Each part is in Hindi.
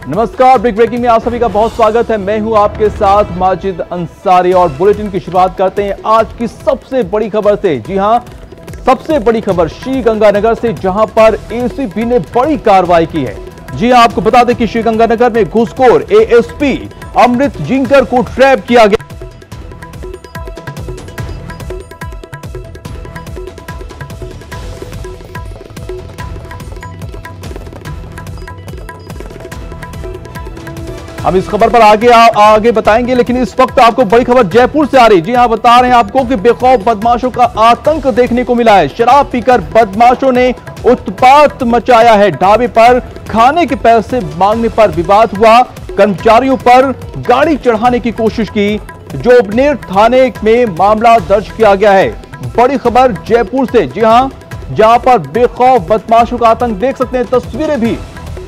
नमस्कार, बिग ब्रेकिंग में आप सभी का बहुत स्वागत है। मैं हूं आपके साथ माजिद अंसारी और बुलेटिन की शुरुआत करते हैं आज की सबसे बड़ी खबर से। जी हां, सबसे बड़ी खबर श्रीगंगानगर से, जहां पर एसीपी ने बड़ी कार्रवाई की है। जी हां, आपको बता दें कि श्रीगंगानगर में घूसखोर एएसपी अमृत जिंकर को ट्रैप किया गया। हम इस खबर पर आगे बताएंगे, लेकिन इस वक्त आपको बड़ी खबर जयपुर से आ रही। जी हां, बता रहे हैं आपको कि बेखौफ बदमाशों का आतंक देखने को मिला है। शराब पीकर बदमाशों ने उत्पात मचाया है। ढाबे पर खाने के पैसे मांगने पर विवाद हुआ। कर्मचारियों पर गाड़ी चढ़ाने की कोशिश की। जोबनेर थाने में मामला दर्ज किया गया है। बड़ी खबर जयपुर से, जी हां, जहां पर बेखौफ बदमाशों का आतंक देख सकते हैं। तस्वीरें भी,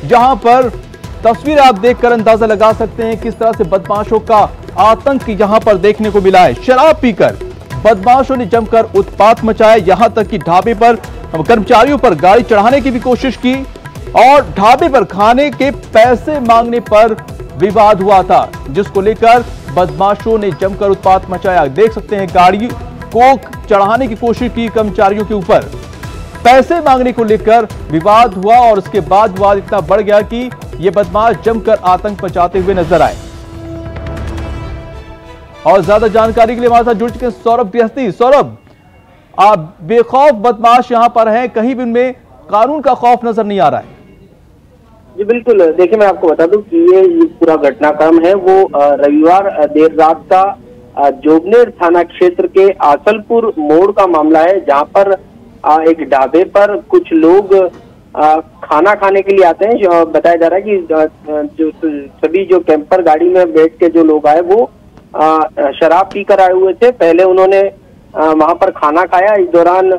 जहां पर तस्वीरें आप देखकर अंदाजा लगा सकते हैं किस तरह से बदमाशों का आतंक यहां पर देखने को मिला है। शराब पीकर बदमाशों ने जमकर उत्पात मचाया, यहां तक कि ढाबे पर कर्मचारियों पर गाड़ी चढ़ाने की भी कोशिश की और ढाबे पर खाने के पैसे मांगने पर विवाद हुआ था, जिसको लेकर बदमाशों ने जमकर उत्पात मचाया। देख सकते हैं गाड़ी को चढ़ाने की कोशिश की कर्मचारियों के ऊपर, पैसे मांगने को लेकर विवाद हुआ और उसके बाद विवाद इतना बढ़ गया कि ये बदमाश जमकर आतंक मचाते हुए नजर आए। और ज्यादा जानकारी के लिए हमारे साथ जुड़ चुके हैं सौरभ गृहस्थी। सौरभ, आप बेखौफ बदमाश यहां पर हैं, कहीं भी उनमें कानून का खौफ नजर नहीं आ रहा है। जी बिल्कुल, देखिए मैं आपको बता दूं कि ये पूरा घटनाक्रम है वो रविवार देर रात का जोबनेर थाना क्षेत्र के आसलपुर मोड़ का मामला है, जहां पर एक ढाबे पर कुछ लोग खाना खाने के लिए आते हैं। जो बताया जा रहा है कि जो सभी जो कैंपर गाड़ी में बैठ के जो लोग आए वो शराब पीकर आए हुए थे। पहले उन्होंने वहां पर खाना खाया। इस दौरान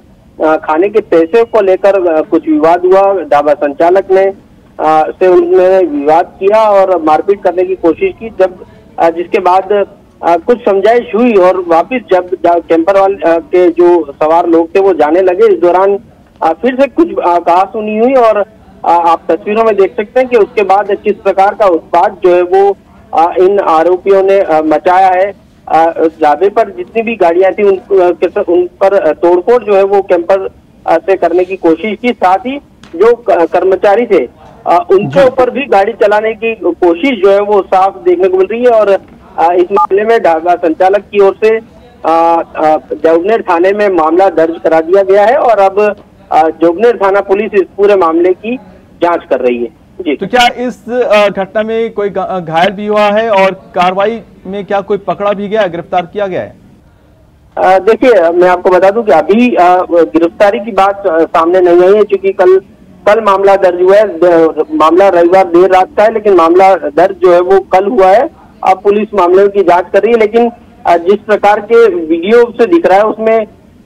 खाने के पैसे को लेकर कुछ विवाद हुआ। ढाबा संचालक ने से उन्होंने विवाद किया और मारपीट करने की कोशिश की। जब जिसके बाद कुछ समझाइश हुई और वापस जब कैंपर वाले के जो सवार लोग थे वो जाने लगे, इस दौरान फिर से कुछ कहासुनी हुई और आप तस्वीरों में देख सकते हैं कि उसके बाद किस प्रकार का उत्पात जो है वो इन आरोपियों ने मचाया है। ढाबे पर जितनी भी गाड़ियां थी उन पर तोड़फोड़ जो है वो कैंपर से करने की कोशिश की। साथ ही जो कर्मचारी थे उनके ऊपर भी गाड़ी चलाने की कोशिश जो है वो साफ देखने को मिल रही है। और इस मामले में ढाबा संचालक की ओर से जोबनेर थाने में मामला दर्ज करा दिया गया है और अब जोबनेर थाना पुलिस इस पूरे मामले की जांच कर रही है। जी, तो क्या इस घटना में कोई घायल भी हुआ है और कार्रवाई में क्या कोई पकड़ा भी गया है, गिरफ्तार किया गया है? देखिए मैं आपको बता दूं कि अभी गिरफ्तारी की बात सामने नहीं आई है, क्योंकि कल मामला दर्ज हुआ है। मामला रविवार देर रात का है, लेकिन मामला दर्ज जो है वो कल हुआ है। अब पुलिस मामले की जांच कर रही है, लेकिन जिस प्रकार के वीडियो से दिख रहा है उसमें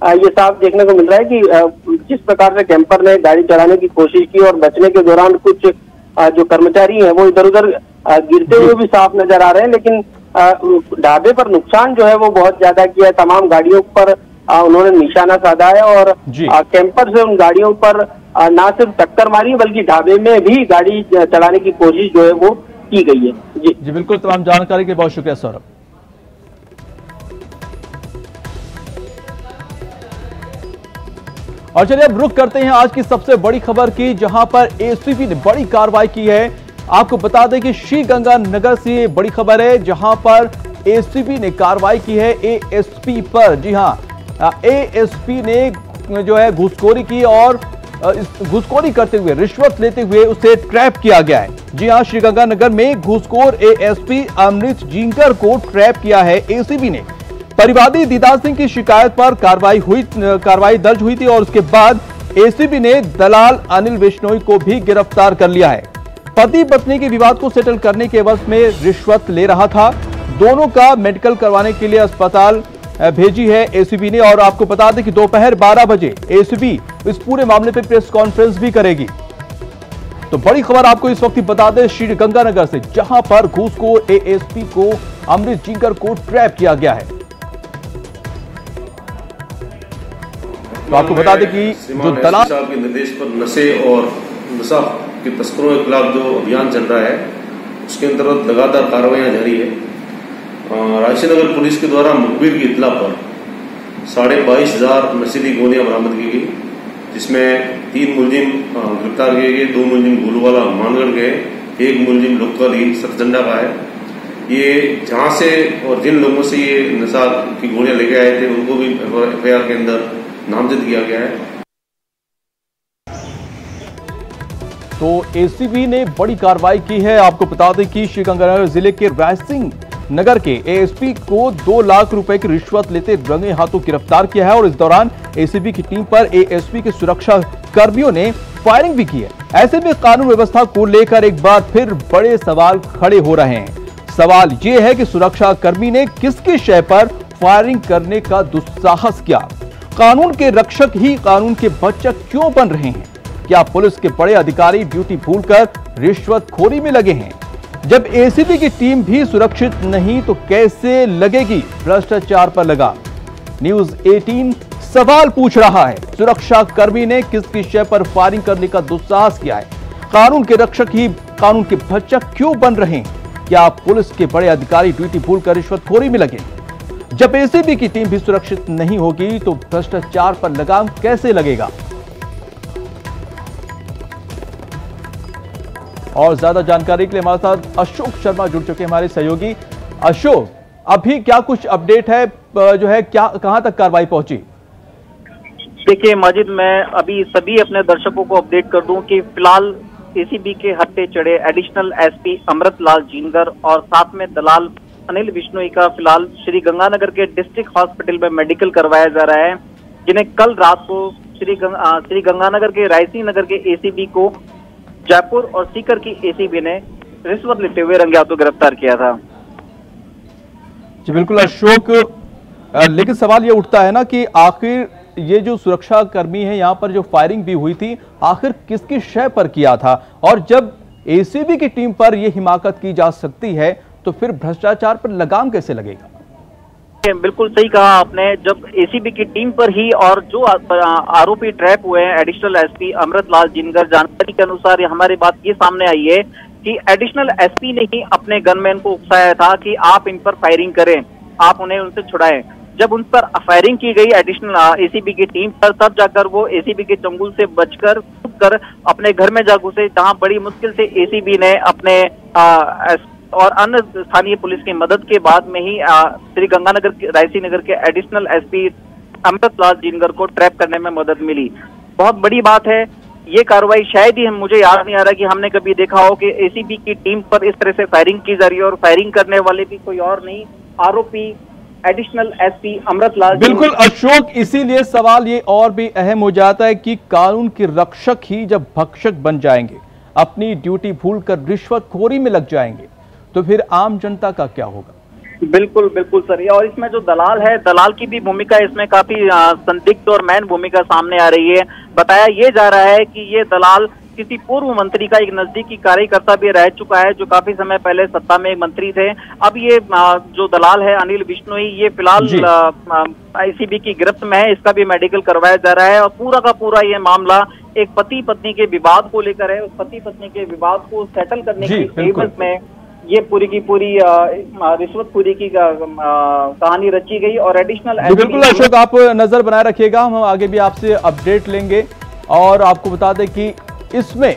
ये साफ देखने को मिल रहा है कि जिस प्रकार से कैंपर ने गाड़ी चलाने की कोशिश की और बचने के दौरान कुछ जो कर्मचारी हैं वो इधर उधर गिरते हुए भी साफ नजर आ रहे हैं। लेकिन ढाबे पर नुकसान जो है वो बहुत ज्यादा किया है। तमाम गाड़ियों पर उन्होंने निशाना साधा है और कैंपर से उन गाड़ियों पर ना सिर्फ टक्कर मारी बल्कि ढाबे में भी गाड़ी चलाने की कोशिश जो है वो की गई है। जी बिल्कुल, तमाम जानकारी के लिए बहुत शुक्रिया सौरभ। और चलिए अब रुख करते हैं आज की सबसे बड़ी खबर की, जहां पर एसीपी ने बड़ी कार्रवाई की है। आपको बता दें कि श्रीगंगानगर से ये बड़ी खबर है, जहां पर एसीपी ने कार्रवाई की है एएसपी पर। जी हां, एएसपी ने जो है घूसखोरी की और घूसखोरी करते हुए, रिश्वत लेते हुए उसे ट्रैप किया गया है। जी हां, श्रीगंगानगर में घूसखोर एएसपी अमृत जिंकर को ट्रैप किया है एसीबी ने। परिवादी दीदार सिंह की शिकायत पर कार्रवाई दर्ज हुई थी और उसके बाद एसीबी ने दलाल अनिल बिश्नोई को भी गिरफ्तार कर लिया है। पति पत्नी के विवाद को सेटल करने के एवज में रिश्वत ले रहा था। दोनों का मेडिकल करवाने के लिए अस्पताल भेजी है एसीबी ने। और आपको बता दें कि दोपहर 12 बजे एसीबी इस पूरे मामले पर प्रेस कॉन्फ्रेंस भी करेगी। तो बड़ी खबर आपको इस वक्त बता दें श्रीगंगानगर से, जहां पर घूसखोर एएसपी को अमृत जिंकर को ट्रैप किया गया है। तो आपको बता दें कि जो दलाल साहब के निर्देश पर नशे और नशा के तस्करों के खिलाफ जो अभियान चल रहा है उसके अंतर्गत लगातार कार्रवाइयाँ जारी है। रायसी नगर पुलिस के द्वारा मुखबिर की इत्तला पर 22,500 नशीली गोलियां बरामद की गई, जिसमें 3 मुलजिम गिरफ्तार किए गए, 2 मुलजिम गोलूवाला मानगढ़ गए, 1 मुलजिम लोकल ही सतझंडा का है। ये जहां से और जिन लोगों से ये नशा की गोलियां लेके आए थे उनको भी FIR के अंदर नामजद किया गया है। तो ACB ने बड़ी कार्रवाई की है। आपको बता दें कि श्रीगंगानगर जिले के रायसिंह नगर के ASP को 2 लाख रुपए की रिश्वत लेते रंगे हाथों गिरफ्तार किया है और इस दौरान ACB की टीम पर ASP के सुरक्षा कर्मियों ने फायरिंग भी की है। ऐसे में कानून व्यवस्था को लेकर एक बार फिर बड़े सवाल खड़े हो रहे हैं। सवाल यह है कि सुरक्षा कर्मी ने किसके शय पर फायरिंग करने का दुस्साहस किया? कानून के रक्षक ही कानून के भक्षक क्यों बन रहे हैं? क्या पुलिस के बड़े अधिकारी ड्यूटी भूलकर रिश्वतखोरी में लगे हैं? जब ACB की टीम भी सुरक्षित नहीं तो कैसे लगेगी भ्रष्टाचार पर लगाम? न्यूज 18 सवाल पूछ रहा है, सुरक्षा कर्मी ने किसकी शय पर फायरिंग करने का दुस्साहस किया है? कानून के रक्षक ही कानून के भक्षक क्यों बन रहे हैं? क्या पुलिस के बड़े अधिकारी ड्यूटी भूलकर रिश्वतखोरी में लगे? जब ACB की टीम भी सुरक्षित नहीं होगी तो भ्रष्टाचार पर लगाम कैसे लगेगा? और ज्यादा जानकारी के लिए हमारे साथ अशोक शर्मा जुड़ चुके हैं, हमारे सहयोगी। अशोक, अभी क्या कुछ अपडेट है, जो है क्या कहां तक कार्रवाई पहुंची? देखिए माजिद, मैं अभी सभी अपने दर्शकों को अपडेट कर दूं कि फिलहाल ACB के हत्थे चढ़े एडिशनल SP अमृतलाल जीनगर और साथ में दलाल अनिल बिश्नोई का फिलहाल श्री गंगानगर के डिस्ट्रिक्ट हॉस्पिटल में मेडिकल करवाया जा रहा है, जिन्हें कल रात को श्री गंगानगर के रायसिंह नगर के ACB को जयपुर और सीकर की ACB ने रिश्वत लेते हुए रंगे हाथों गिरफ्तार किया था। जी बिल्कुल अशोक, लेकिन सवाल ये उठता है ना कि आखिर ये जो सुरक्षा कर्मी है यहाँ पर जो फायरिंग भी हुई थी आखिर किसकी शय पर किया था? और जब ACB की टीम पर यह हिमाकत की जा सकती है तो फिर भ्रष्टाचार पर लगाम कैसे लगेगा? बिल्कुल सही कहा आपने। जब ACB की टीम पर ही और जो आरोपी ट्रैप हुए हैं एडिशनल SP अमृतलाल जीनगर, जानकारी के अनुसार हमारी बात ये सामने आई है कि एडिशनल SP ने ही अपने गनमैन को उकसाया था कि आप इन पर फायरिंग करें, आप उन्हें उनसे छुड़ाएं। जब उन पर फायरिंग की गई एडिशनल ACB की टीम पर, तब जाकर वो ACB के चंगुल से बचकर कर अपने घर में जा घुसे, जहां बड़ी मुश्किल से ACB ने अपने और अन्य स्थानीय पुलिस की मदद के बाद में ही श्री गंगानगर रायसी नगर के एडिशनल SP अमृतलाल जीनगर को ट्रैप करने में मदद मिली। बहुत बड़ी बात है ये कार्रवाई। शायद ही मुझे याद नहीं आ रहा कि हमने कभी देखा हो कि ACB की टीम पर इस तरह से फायरिंग की जा रही है और फायरिंग करने वाले भी कोई और नहीं, आरोपी एडिशनल SP अमृतलाल। बिल्कुल अशोक, इसीलिए सवाल ये और भी अहम हो जाता है कि कानून के रक्षक ही जब भक्षक बन जाएंगे, अपनी ड्यूटी भूलकर रिश्वतखोरी में लग जाएंगे, तो फिर आम जनता का क्या होगा? बिल्कुल बिल्कुल सर, और इसमें जो दलाल है, दलाल की भी भूमिका इसमें काफी संदिग्ध और मैन भूमिका सामने आ रही है। बताया ये जा रहा है कि ये दलाल किसी पूर्व मंत्री का एक नजदीकी कार्यकर्ता भी रह चुका है, जो काफी समय पहले सत्ता में एक मंत्री थे। अब ये जो दलाल है अनिल बिश्नोई, ये फिलहाल ACB की गिरफ्त में है, इसका भी मेडिकल करवाया जा रहा है और पूरा का पूरा ये मामला एक पति पत्नी के विवाद को लेकर है। उस पति पत्नी के विवाद को सेटल करने की एवज में ये पूरी की पूरी रिश्वतखोरी की कहानी रची गई और एडिशनल। बिल्कुल अशोक, आप नजर बनाए रखिएगा, हम आगे भी आपसे अपडेट लेंगे। और आपको बता दें कि इसमें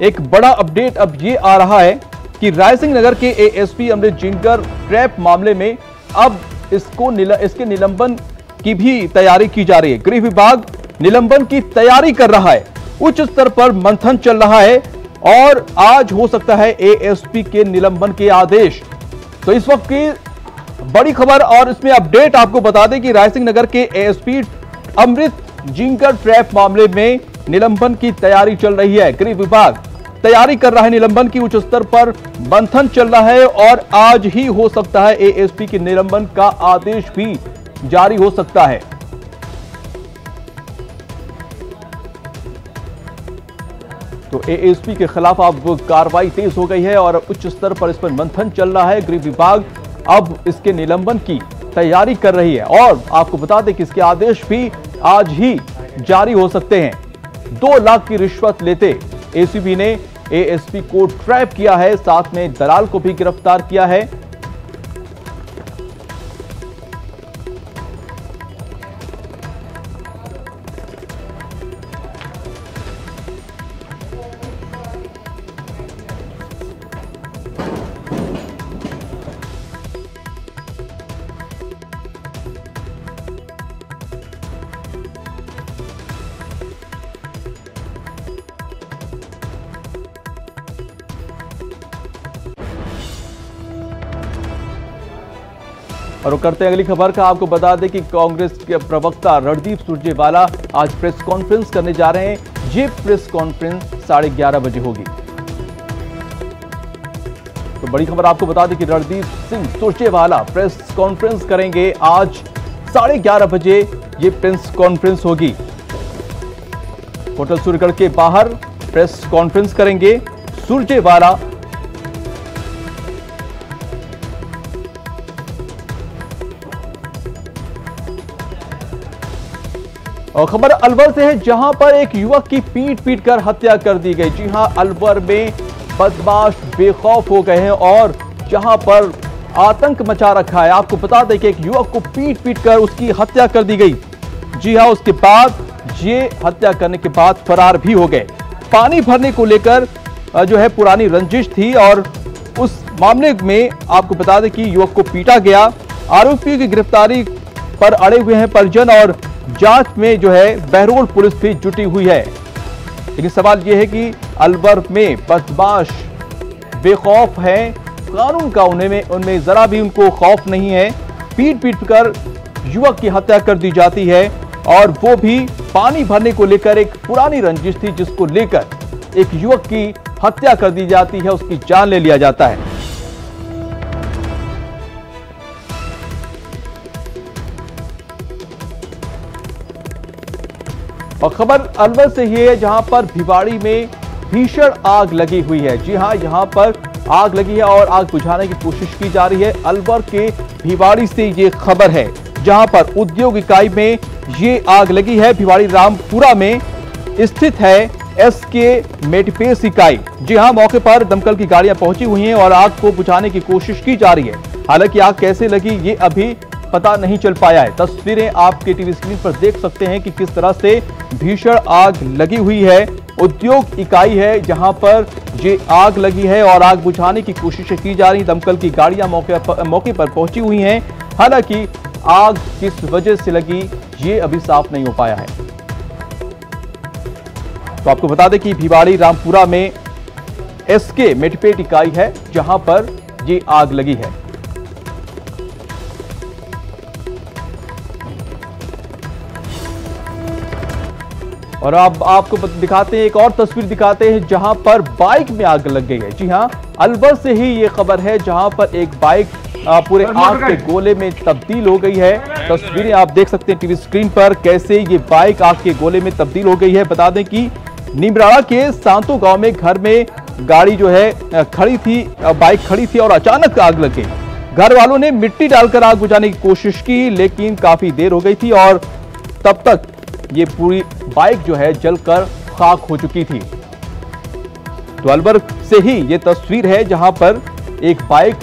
एक बड़ा अपडेट अब ये आ रहा है कि रायसिंह नगर के ASP अमृत जीनगर ट्रैप मामले में अब इसके निलंबन की भी तैयारी की जा रही है। गृह विभाग निलंबन की तैयारी कर रहा है, उच्च स्तर पर मंथन चल रहा है और आज हो सकता है ASP के निलंबन के आदेश। तो इस वक्त की बड़ी खबर और इसमें अपडेट आपको बता दें कि रायसिंह नगर के ASP अमृत जीनगर ट्रैप मामले में निलंबन की तैयारी चल रही है। गृह विभाग तैयारी कर रहा है निलंबन की, उच्च स्तर पर मंथन चल रहा है और आज ही हो सकता है ASP के निलंबन का आदेश भी जारी हो सकता है। तो ASP के खिलाफ अब कार्रवाई तेज हो गई है और उच्च स्तर पर इस पर मंथन चल रहा है। गृह विभाग अब इसके निलंबन की तैयारी कर रही है और आपको बता दें कि इसके आदेश भी आज ही जारी हो सकते हैं। 2 लाख की रिश्वत लेते ACB ने एएसपी को ट्रैप किया है, साथ में दलाल को भी गिरफ्तार किया है। और वो करते हैं अगली खबर का। आपको बता दें कि कांग्रेस के प्रवक्ता रणदीप सुरजेवाला आज प्रेस कॉन्फ्रेंस करने जा रहे हैं। ये प्रेस कॉन्फ्रेंस 11:30 बजे होगी। तो बड़ी खबर आपको बता दें कि रणदीप सिंह सुरजेवाला प्रेस कॉन्फ्रेंस करेंगे आज 11:30 बजे। ये प्रेस कॉन्फ्रेंस होगी। होटल सूर्यगढ़ के बाहर प्रेस कॉन्फ्रेंस करेंगे सुरजेवाला। और खबर अलवर से है, जहां पर एक युवक की पीट कर हत्या कर दी गई। जी हां, अलवर में बदमाश बेखौफ हो गए हैं और जहां पर आतंक मचा रखा है। आपको बता दें कि एक युवक को पीट कर उसकी हत्या कर दी गई। जी हां, उसके बाद ये हत्या करने के बाद फरार भी हो गए। पानी भरने को लेकर जो है पुरानी रंजिश थी और उस मामले में आपको बता दें कि युवक को पीटा गया। आरोपियों की गिरफ्तारी पर अड़े हुए हैं परिजन और जांच में जो है बहरोल पुलिस भी जुटी हुई है। लेकिन सवाल यह है कि अलवर में बदमाश बेखौफ हैं, कानून का उनमें जरा भी उनको खौफ नहीं है। पीट कर युवक की हत्या कर दी जाती है और वो भी पानी भरने को लेकर। एक पुरानी रंजिश थी जिसको लेकर एक युवक की हत्या कर दी जाती है, उसकी जान ले लिया जाता है। और खबर अलवर से ही है, जहां पर भिवाड़ी में भीषण आग लगी हुई है। जी हां, यहां पर आग लगी है और आग बुझाने की कोशिश की जा रही है। अलवर के भिवाड़ी से ये खबर है, जहां पर उद्योग इकाई में ये आग लगी है। भिवाड़ी रामपुरा में स्थित है एसके मेटपेस इकाई। जी हां, मौके पर दमकल की गाड़ियां पहुंची हुई हैं और आग को बुझाने की कोशिश की जा रही है। हालांकि आग कैसे लगी ये अभी पता नहीं चल पाया है। तस्वीरें आपके टीवी स्क्रीन पर देख सकते हैं कि किस तरह से भीषण आग लगी हुई है। उद्योग इकाई है जहां पर ये आग लगी है और आग बुझाने की कोशिशें की जा रही। दमकल की गाड़ियां मौके पर पहुंची हुई हैं। हालांकि आग किस वजह से लगी ये अभी साफ नहीं हो पाया है। तो आपको बता दें कि भिवाड़ी रामपुरा में एसके मेटपेट इकाई है जहां पर ये आग लगी है। और अब आपको दिखाते हैं, एक और तस्वीर दिखाते हैं जहां पर बाइक में आग लग गई है। जी हां, अलवर से ही ये खबर है, जहां पर एक बाइक पूरे आग के गोले में तब्दील हो गई है। तस्वीरें आप देख सकते हैं टीवी स्क्रीन पर कैसे ये बाइक आग के गोले में तब्दील हो गई है। बता दें कि निमराड़ा के सांतो गांव में घर में गाड़ी जो है खड़ी थी, बाइक खड़ी थी और अचानक आग लग गई। घर वालों ने मिट्टी डालकर आग बुझाने की कोशिश की, लेकिन काफी देर हो गई थी और तब तक ये पूरी बाइक जो है जलकर खाक हो चुकी थी। तो अलवर से ही ये तस्वीर है जहां पर एक बाइक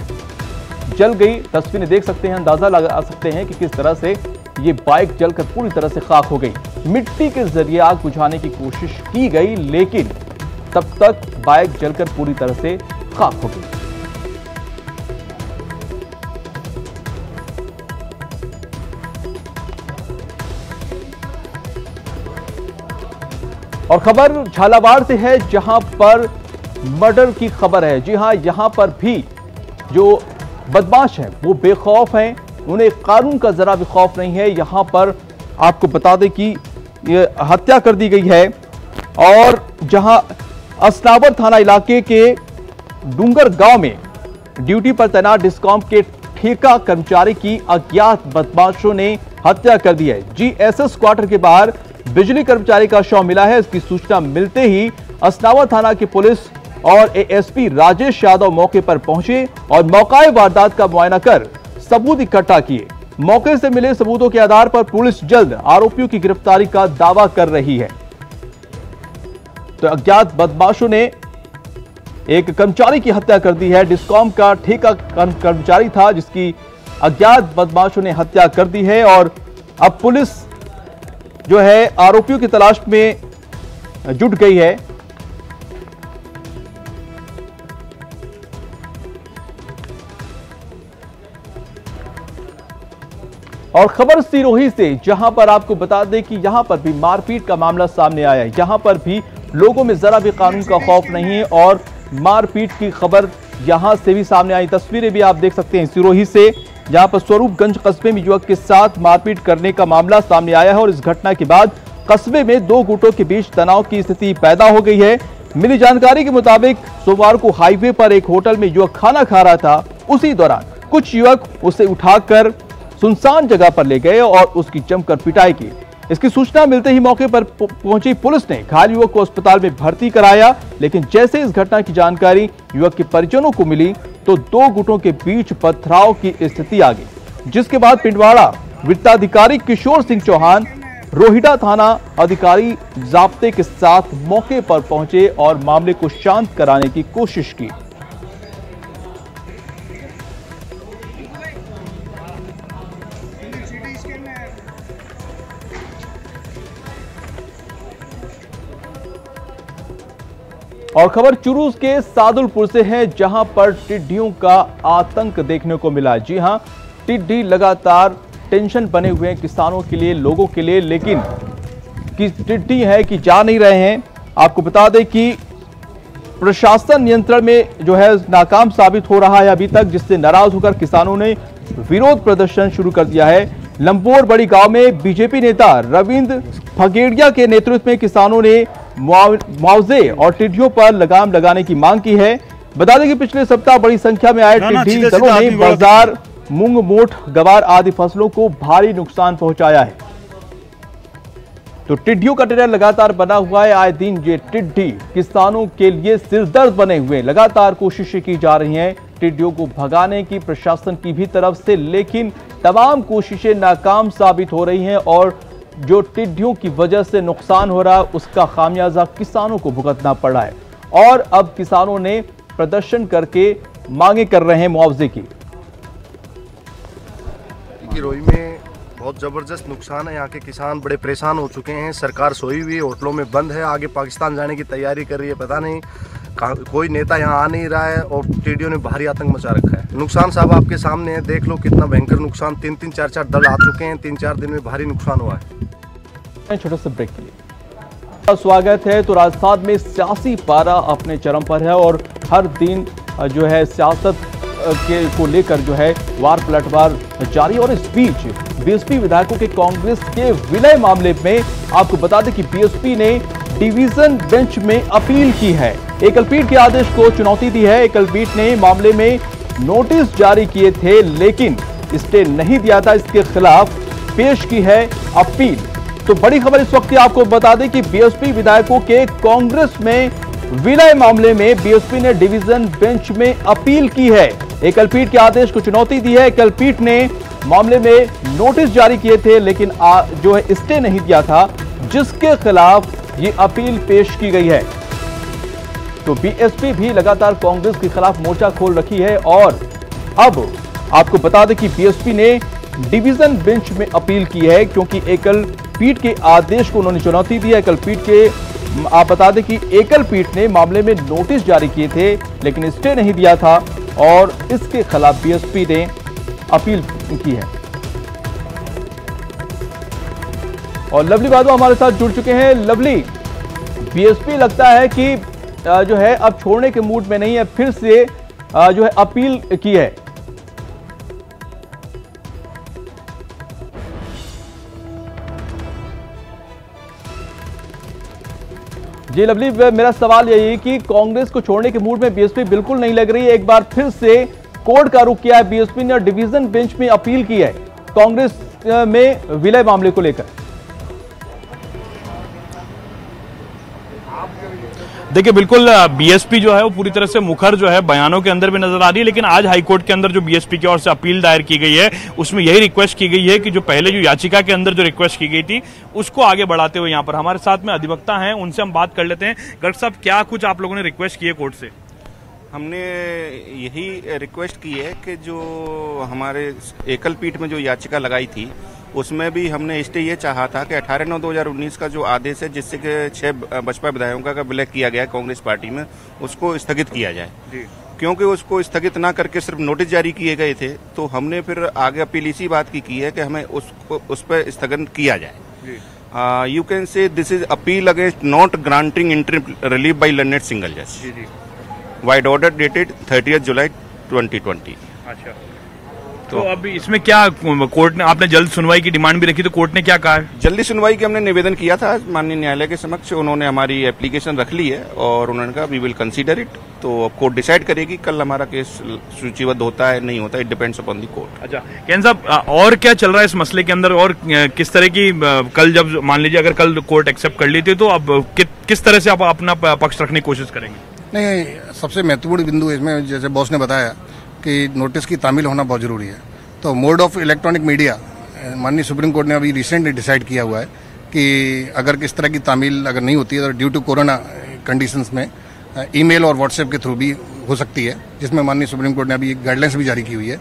जल गई। तस्वीरें देख सकते हैं, अंदाजा लगा सकते हैं कि किस तरह से ये बाइक जलकर पूरी तरह से खाक हो गई। मिट्टी के जरिए आग बुझाने की कोशिश की गई, लेकिन तब तक बाइक जलकर पूरी तरह से खाक हो गई। और खबर झालावाड़ से है, जहां पर मर्डर की खबर है। जी हां, यहां पर भी जो बदमाश हैं वो बेखौफ हैं, उन्हें कानून का जरा भी खौफ नहीं है। यहां पर आपको बता दें कि ये हत्या कर दी गई है और जहां असनावर थाना इलाके के डूंगर गांव में ड्यूटी पर तैनात डिस्कॉम के ठेका कर्मचारी की अज्ञात बदमाशों ने हत्या कर दी है। जीएसएस क्वार्टर के बाहर बिजली कर्मचारी का शव मिला है। इसकी सूचना मिलते ही असनावर थाना की पुलिस और एएसपी राजेश यादव मौके पर पहुंचे और मौके वारदात का मुआयना कर सबूत इकट्ठा किए। मौके से मिले सबूतों के आधार पर पुलिस जल्द आरोपियों की गिरफ्तारी का दावा कर रही है। तो अज्ञात बदमाशों ने एक कर्मचारी की हत्या कर दी है। डिस्कॉम का ठेका कर्मचारी था जिसकी अज्ञात बदमाशों ने हत्या कर दी है और अब पुलिस जो है आरोपियों की तलाश में जुट गई है। और खबर सिरोही से, जहां पर आपको बता दें कि यहां पर भी मारपीट का मामला सामने आया है। यहां पर भी लोगों में जरा भी कानून का खौफ नहीं है और मारपीट की खबर यहां से भी सामने आई। तस्वीरें भी आप देख सकते हैं सिरोही से, जहां पर स्वरूपगंज कस्बे में युवक के साथ मारपीट करने का मामला सामने आया है और इस घटना के बाद कस्बे में दो गुटों के बीच तनाव की स्थिति पैदा हो गई है। मिली जानकारी के मुताबिक सोमवार को हाईवे पर एक होटल में युवक खाना खा रहा था। उसी दौरान कुछ युवक उसे उठाकर सुनसान जगह पर ले गए और उसकी जमकर पिटाई की। इसकी सूचना मिलते ही मौके पर पहुंची पुलिस ने घायल युवक को अस्पताल में भर्ती कराया, लेकिन जैसे इस घटना की जानकारी युवक के परिजनों को मिली तो दो गुटों के बीच पथराव की स्थिति आ गई, जिसके बाद पिंडवाड़ा वृत्ताधिकारी किशोर सिंह चौहान, रोहिड़ा थाना अधिकारी जाब्ते के साथ मौके पर पहुंचे और मामले को शांत कराने की कोशिश की। और खबर चुरू के सादुलपुर से है, जहां पर टिड्डियों का आतंक देखने को मिला। जी हां, टिड्डी लगातार टेंशन बने हुए हैं किसानों के लिए, लोगों के लिए, लेकिन टिड्डी है कि जा नहीं रहे हैं। आपको बता दें कि प्रशासन नियंत्रण में जो है नाकाम साबित हो रहा है अभी तक, जिससे नाराज होकर किसानों ने विरोध प्रदर्शन शुरू कर दिया है। लंबोर बड़ी गांव में बीजेपी नेता रविंद्र फगेड़िया के नेतृत्व में किसानों ने मुआवजे और टिड्डियों पर लगाम लगाने की मांग की है। बता दें कि पिछले सप्ताह बड़ी संख्या में आए टिड्डी दलों ने बाजार, मूंग, मोठ, गवार आदि फसलों को भारी नुकसान पहुंचाया है। तो टिड्डियों का टेरर लगातार बना हुआ है। आए दिन ये टिड्डी किसानों के लिए सिरदर्द बने हुए, लगातार कोशिशें की जा रही हैं टिड्डियों को भगाने की प्रशासन की भी तरफ से, लेकिन तमाम कोशिशें नाकाम साबित हो रही हैं और जो टिड्डियों की वजह से नुकसान हो रहा है उसका खामियाजा किसानों को भुगतना पड़ रहा है और अब किसानों ने प्रदर्शन करके मांगे कर रहे हैं मुआवजे की। सिरोही में बहुत ज़बरदस्त नुकसान है। यहाँ के किसान बड़े परेशान हो चुके हैं। सरकार सोई हुई है, होटलों में बंद है, आगे पाकिस्तान जाने की तैयारी कर रही है। पता नहीं कोई नेता यहाँ आ नहीं रहा है और टिड्डियों ने भारी आतंक मचा रखा है। नुकसान साहब आपके सामने है, देख लो कितना भयंकर नुकसान। 3-3, 4-4 दल आ चुके हैं। 3-4 दिन में भारी नुकसान हुआ है। छोटे से ब्रेक के लिए स्वागत है। तो राजस्थान में सियासी पारा अपने चरम पर है और हर दिन जो है सियासत को लेकर जो है वार पलटवार जारी। और इस बीच बीएसपी विधायकों के कांग्रेस के विलय मामले में आपको बता दें कि बीएसपी ने डिवीजन बेंच में अपील की है। एकलपीठ के आदेश को चुनौती दी है। एकलपीठ ने मामले में नोटिस जारी किए थे लेकिन स्टे नहीं दिया था, इसके खिलाफ पेश की है अपील। तो बड़ी खबर इस वक्त आपको बता दें कि बीएसपी विधायकों के कांग्रेस में विलय मामले में बीएसपी ने डिवीजन बेंच में अपील की है। एकलपीठ के आदेश को चुनौती दी है। एकलपीठ ने मामले में नोटिस जारी किए थे लेकिन जो है स्टे नहीं दिया था, जिसके खिलाफ ये अपील पेश की गई है। तो बीएसपी भी लगातार कांग्रेस के खिलाफ मोर्चा खोल रखी है और अब आपको बता दें कि बीएसपी ने डिवीजन बेंच में अपील की है क्योंकि एकल पीठ के आदेश को उन्होंने चुनौती दी है। एकल पीठ के आप बता दें कि एकल पीठ ने मामले में नोटिस जारी किए थे लेकिन स्टे नहीं दिया था और इसके खिलाफ बीएसपी ने अपील की है। और लवली बादवा हमारे साथ जुड़ चुके हैं। लवली, बीएसपी लगता है कि जो है अब छोड़ने के मूड में नहीं है, फिर से जो है अपील की है। जी लवली, मेरा सवाल यही है कि कांग्रेस को छोड़ने के मूड में बीएसपी बिल्कुल नहीं लग रही है। एक बार फिर से कोर्ट का रुख किया है बीएसपी ने और डिवीजन बेंच में अपील की है कांग्रेस में विलय मामले को लेकर। देखिए बिल्कुल बीएसपी जो है वो पूरी तरह से मुखर जो है बयानों के अंदर भी नजर आ रही है, लेकिन आज हाईकोर्ट के अंदर जो बीएसपी की ओर से अपील दायर की गई है उसमें यही रिक्वेस्ट की गई है कि जो पहले जो याचिका के अंदर जो रिक्वेस्ट की गई थी उसको आगे बढ़ाते हुए यहाँ पर हमारे साथ में अधिवक्ता हैं, उनसे हम बात कर लेते हैं। गर्ग साहब, क्या कुछ आप लोगों ने रिक्वेस्ट की है कोर्ट से? हमने यही रिक्वेस्ट की है कि जो हमारे एकल पीठ में जो याचिका लगाई थी उसमें भी हमने स्टे ये चाहा था कि 18/9/2019 का जो आदेश है जिससे कि 6 बसपा विधायकों का विलय किया गया कांग्रेस पार्टी में, उसको स्थगित किया जाए जी। क्योंकि उसको स्थगित ना करके सिर्फ नोटिस जारी किए गए थे, तो हमने फिर आगे अपील इसी बात की है कि हमें उस पर स्थगन किया जाए। You can say this is appeal against not granting interim relief by learned single जज वाइड ऑर्डर डेटेड 30 जुलाई 2020। अच्छा, तो अब इसमें क्या कोर्ट ने, आपने जल्द सुनवाई की डिमांड भी रखी, तो कोर्ट ने क्या कहा? जल्दी सुनवाई की हमने निवेदन किया था माननीय न्यायालय के समक्ष, उन्होंने हमारी एप्लीकेशन रख ली है और उन्होंने कहा वी विल कंसीडर इट। तो अब कोर्ट डिसाइड करेगी कल हमारा केस सूचीबद्ध होता है नहीं होता, it depends upon the court. अच्छा कैन साहब, और क्या चल रहा है इस मसले के अंदर, और किस तरह की कल जब मान लीजिए अगर कल कोर्ट एक्सेप्ट कर लेती तो अब किस तरह से आप अपना पक्ष रखने की कोशिश करेंगे? नहीं, सबसे महत्वपूर्ण बिंदु इसमें जैसे बॉस ने बताया कि नोटिस की तामील होना बहुत जरूरी है। तो मोड ऑफ इलेक्ट्रॉनिक मीडिया माननीय सुप्रीम कोर्ट ने अभी रिसेंटली डिसाइड किया हुआ है कि अगर किस तरह की तामील अगर नहीं होती है तो ड्यू टू कोरोना कंडीशंस में ईमेल और व्हाट्सएप के थ्रू भी हो सकती है, जिसमें माननीय सुप्रीम कोर्ट ने अभी गाइडलाइंस भी जारी की हुई है।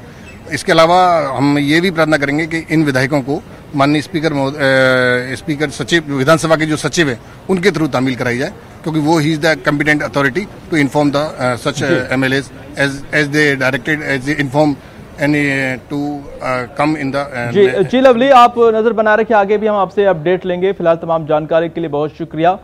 इसके अलावा हम ये भी प्रार्थना करेंगे कि इन विधायकों को माननीय स्पीकर सचिव विधानसभा के जो सचिव है उनके थ्रू तामील कराई जाए, क्योंकि वो ही is the competent authority to inform the such MLAs as they directed as they inform any to come in the. जी लवली, आप नजर बना रहे कि आगे भी हम आपसे अपडेट लेंगे। फिलहाल तमाम जानकारी के लिए बहुत शुक्रिया।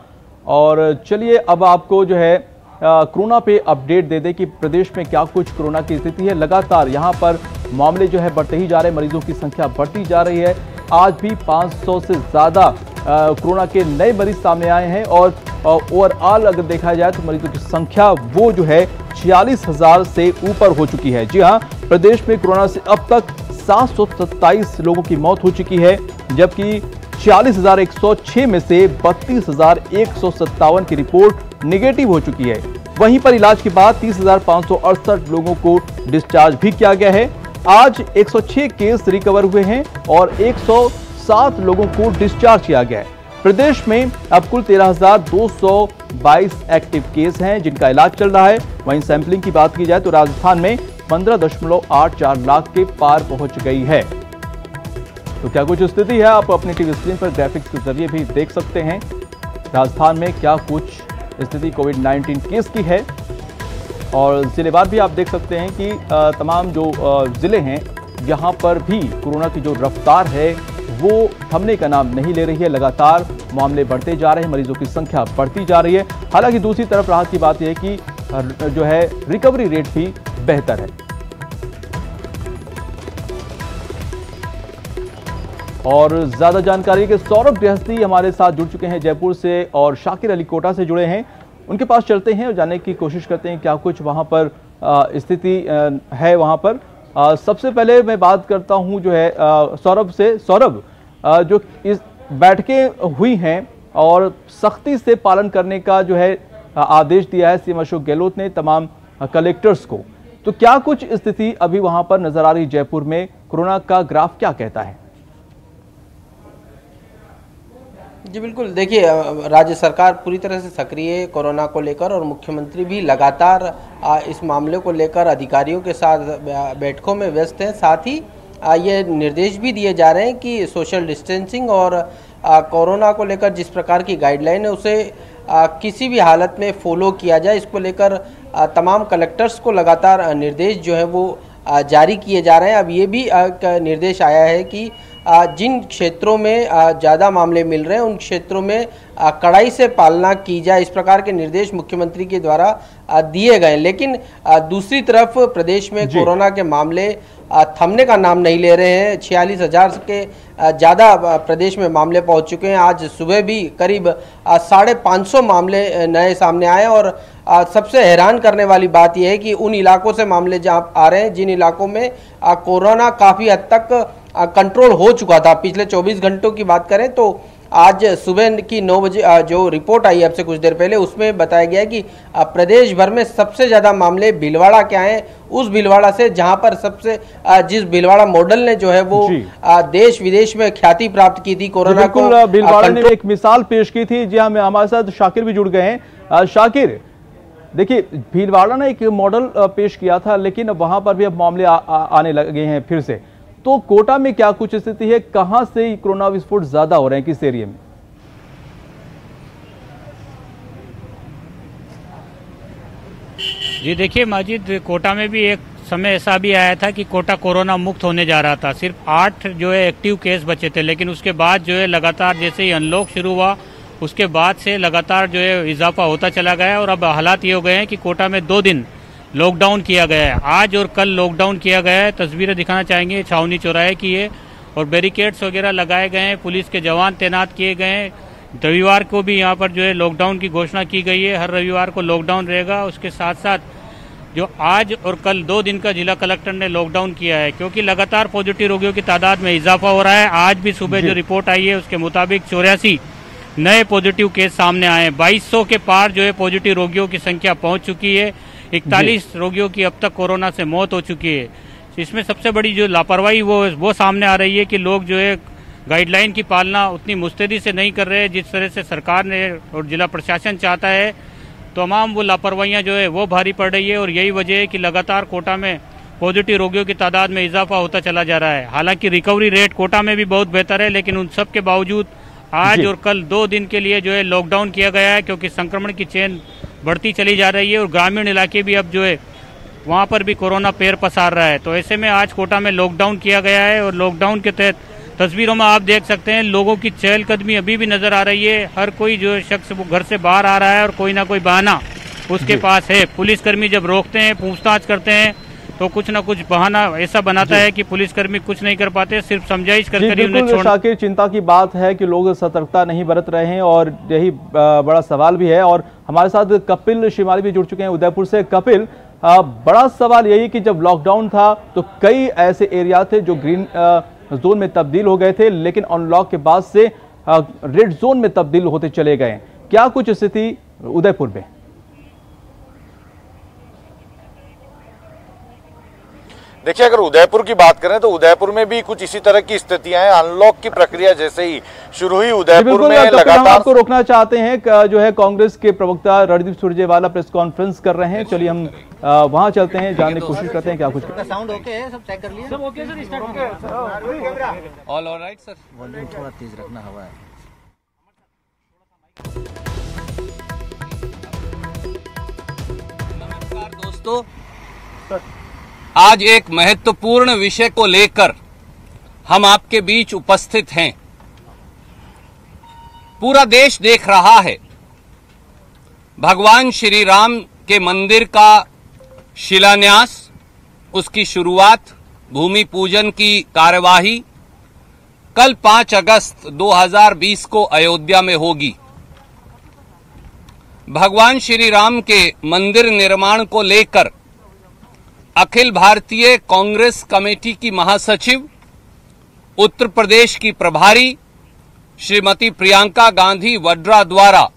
और चलिए अब आपको जो है कोरोना पे अपडेट दे दे कि प्रदेश में क्या कुछ कोरोना की स्थिति है। लगातार यहाँ पर मामले जो है बढ़ते ही जा रहे हैं, मरीजों की संख्या बढ़ती जा रही है। आज भी 500 से ज़्यादा कोरोना के नए मरीज सामने आए हैं और ओवरऑल अगर देखा जाए तो मरीजों की संख्या वो जो है 46,000 से ऊपर हो चुकी है। जी हाँ, प्रदेश में कोरोना से अब तक 727 लोगों की मौत हो चुकी है, जबकि 46,106 में से 32,157 की रिपोर्ट नेगेटिव हो चुकी है। वहीं पर इलाज के बाद 30,568 लोगों को डिस्चार्ज भी किया गया है। आज 106 केस रिकवर हुए हैं और 107 लोगों को डिस्चार्ज किया गया है। प्रदेश में अब कुल 13,222 एक्टिव केस हैं जिनका इलाज चल रहा है। वहीं सैंपलिंग की बात की जाए तो राजस्थान में 15.84 लाख के पार पहुंच गई है। तो क्या कुछ स्थिति है आप अपनी टीवी स्क्रीन पर ग्राफिक्स के जरिए भी देख सकते हैं। राजस्थान में क्या कुछ स्थिति कोविड-19 केस की है और जिलेवार भी आप देख सकते हैं कि तमाम जो जिले हैं यहाँ पर भी कोरोना की जो रफ्तार है वो थमने का नाम नहीं ले रही है। लगातार मामले बढ़ते जा रहे हैं, मरीजों की संख्या बढ़ती जा रही है। हालांकि दूसरी तरफ राहत की बात यह है कि जो है रिकवरी रेट भी बेहतर है। और ज्यादा जानकारी के सौरभ गृहस्थी हमारे साथ जुड़ चुके हैं जयपुर से और शाकिर अली कोटा से जुड़े हैं। उनके पास चलते हैं और जानने की कोशिश करते हैं क्या कुछ वहां पर स्थिति है वहां पर। सबसे पहले मैं बात करता हूं जो है सौरभ से। सौरभ, जो इस बैठकें हुई हैं और सख्ती से पालन करने का जो है आदेश दिया है सीएम अशोक गहलोत ने तमाम कलेक्टर्स को, तो क्या कुछ स्थिति अभी वहां पर नजर आ रही जयपुर में? कोरोना का ग्राफ क्या कहता है? जी बिल्कुल, देखिए राज्य सरकार पूरी तरह से सक्रिय है कोरोना को लेकर और मुख्यमंत्री भी लगातार इस मामले को लेकर अधिकारियों के साथ बैठकों में व्यस्त हैं। साथ ही ये निर्देश भी दिए जा रहे हैं कि सोशल डिस्टेंसिंग और कोरोना को लेकर जिस प्रकार की गाइडलाइन है उसे किसी भी हालत में फॉलो किया जाए। इसको लेकर तमाम कलेक्टर्स को लगातार निर्देश जो है वो जारी किए जा रहे हैं। अब ये भी निर्देश आया है कि जिन क्षेत्रों में ज़्यादा मामले मिल रहे हैं उन क्षेत्रों में कड़ाई से पालना की जाए। इस प्रकार के निर्देश मुख्यमंत्री के द्वारा दिए गए। लेकिन दूसरी तरफ प्रदेश में कोरोना के मामले थमने का नाम नहीं ले रहे हैं। 46,000 के ज़्यादा प्रदेश में मामले पहुंच चुके हैं। आज सुबह भी करीब 550 मामले नए सामने आए और सबसे हैरान करने वाली बात यह है कि उन इलाकों से मामले जहां आ रहे हैं जिन इलाकों में कोरोना काफ़ी हद तक कंट्रोल हो चुका था। पिछले 24 घंटों की बात करें तो आज सुबह की 9 बजे जो रिपोर्ट आई अब से कुछ देर पहले उसमें बताया गया है कि प्रदेश भर में सबसे ज़्यादा मामले भीलवाड़ा के आए, उस भीलवाड़ा से जहां पर सबसे जिस भीलवाड़ा मॉडल ने जो है वो देश विदेश में ख्याति प्राप्त की थी कोरोना को। भीलवाड़ा ने एक मिसाल पेश की थी। जी हाँ, हमारे साथ शाकिर भी जुड़ गए हैं। शाकिर, देखिए भीलवाड़ा ने एक मॉडल पेश किया था, लेकिन वहां पर भी अब मामले आने लगे हैं फिर से। तो कोटा में क्या कुछ स्थिति है, कहां से कोरोना विस्फोट ज्यादा हो रहे हैं, किस एरिया में? जी देखिए माजिद, कोटा में भी एक समय ऐसा भी आया था कि कोटा कोरोना मुक्त होने जा रहा था। सिर्फ 8 जो है एक्टिव केस बचे थे, लेकिन उसके बाद जो है लगातार जैसे ही अनलॉक शुरू हुआ उसके बाद से लगातार जो है इजाफा होता चला गया और अब हालात ये हो गए हैं कि कोटा में 2 दिन लॉकडाउन किया गया है। आज और कल लॉकडाउन किया गया है। तस्वीरें दिखाना चाहेंगे छावनी चौराहे की है और बैरिकेड्स वगैरह लगाए गए हैं, पुलिस के जवान तैनात किए गए हैं। रविवार को भी यहाँ पर जो है लॉकडाउन की घोषणा की गई है, हर रविवार को लॉकडाउन रहेगा। उसके साथ साथ जो आज और कल 2 दिन का जिला कलेक्टर ने लॉकडाउन किया है, क्योंकि लगातार पॉजिटिव रोगियों की तादाद में इजाफा हो रहा है। आज भी सुबह जो रिपोर्ट आई है उसके मुताबिक 84 नए पॉजिटिव केस सामने आए हैं। 2200 के पार जो है पॉजिटिव रोगियों की संख्या पहुंच चुकी है। 41 रोगियों की अब तक कोरोना से मौत हो चुकी है। इसमें सबसे बड़ी जो लापरवाही वो सामने आ रही है कि लोग जो है गाइडलाइन की पालना उतनी मुस्तैदी से नहीं कर रहे हैं जिस तरह से सरकार ने और जिला प्रशासन चाहता है। तमाम वो लापरवाहियां जो है वो भारी पड़ रही है और यही वजह है कि लगातार कोटा में पॉजिटिव रोगियों की तादाद में इजाफा होता चला जा रहा है। हालांकि रिकवरी रेट कोटा में भी बहुत बेहतर है, लेकिन उन सब के बावजूद आज और कल 2 दिन के लिए जो है लॉकडाउन किया गया है, क्योंकि संक्रमण की चेन बढ़ती चली जा रही है और ग्रामीण इलाके भी अब जो है वहाँ पर भी कोरोना पैर पसार रहा है। तो ऐसे में आज कोटा में लॉकडाउन किया गया है और लॉकडाउन के तहत तस्वीरों में आप देख सकते हैं लोगों की चहलकदमी अभी भी नजर आ रही है। हर कोई जो शख्स वो घर से बाहर आ रहा है और कोई ना कोई बहाना उसके पास है। पुलिसकर्मी जब रोकते हैं, पूछताछ करते हैं, तो कुछ ना कुछ बहाना ऐसा बनाता है कि पुलिसकर्मी कुछ नहीं कर पाते, सिर्फ समझाइश कर बिल्कुल शाकिर, चिंता की बात है कि लोग सतर्कता नहीं बरत रहे हैं और यही बड़ा सवाल भी है। और हमारे साथ कपिल शिमाली भी जुड़ चुके हैं उदयपुर से। कपिल, बड़ा सवाल यही कि जब लॉकडाउन था तो कई ऐसे एरिया थे जो ग्रीन जोन में तब्दील हो गए थे, लेकिन अनलॉक के बाद से रेड जोन में तब्दील होते चले गए। क्या कुछ स्थिति उदयपुर में? देखिए, अगर उदयपुर की बात करें तो उदयपुर में भी कुछ इसी तरह की स्थितियां हैं। अनलॉक की प्रक्रिया जैसे ही शुरू हुई उदयपुर में लगातार आपको रोकना चाहते हैं। जो है कांग्रेस के प्रवक्ता रणदीप सुरजेवाला प्रेस कॉन्फ्रेंस कर रहे हैं। चलिए हम वहां चलते हैं, जानने की कोशिश करते हैं क्या कुछ। साउंड ओके है, सब चेक कर लिया, सब okay sir, start all alright sir. Volume थोड़ा तेज रखना हवा है। नमस्कार दोस्तों, आज एक महत्वपूर्ण विषय को लेकर हम आपके बीच उपस्थित हैं। पूरा देश देख रहा है भगवान श्री राम के मंदिर का शिलान्यास, उसकी शुरुआत, भूमि पूजन की कार्यवाही कल 5 अगस्त 2020 को अयोध्या में होगी। भगवान श्री राम के मंदिर निर्माण को लेकर अखिल भारतीय कांग्रेस कमेटी की महासचिव, उत्तर प्रदेश की प्रभारी श्रीमती प्रियंका गांधी वड्रा द्वारा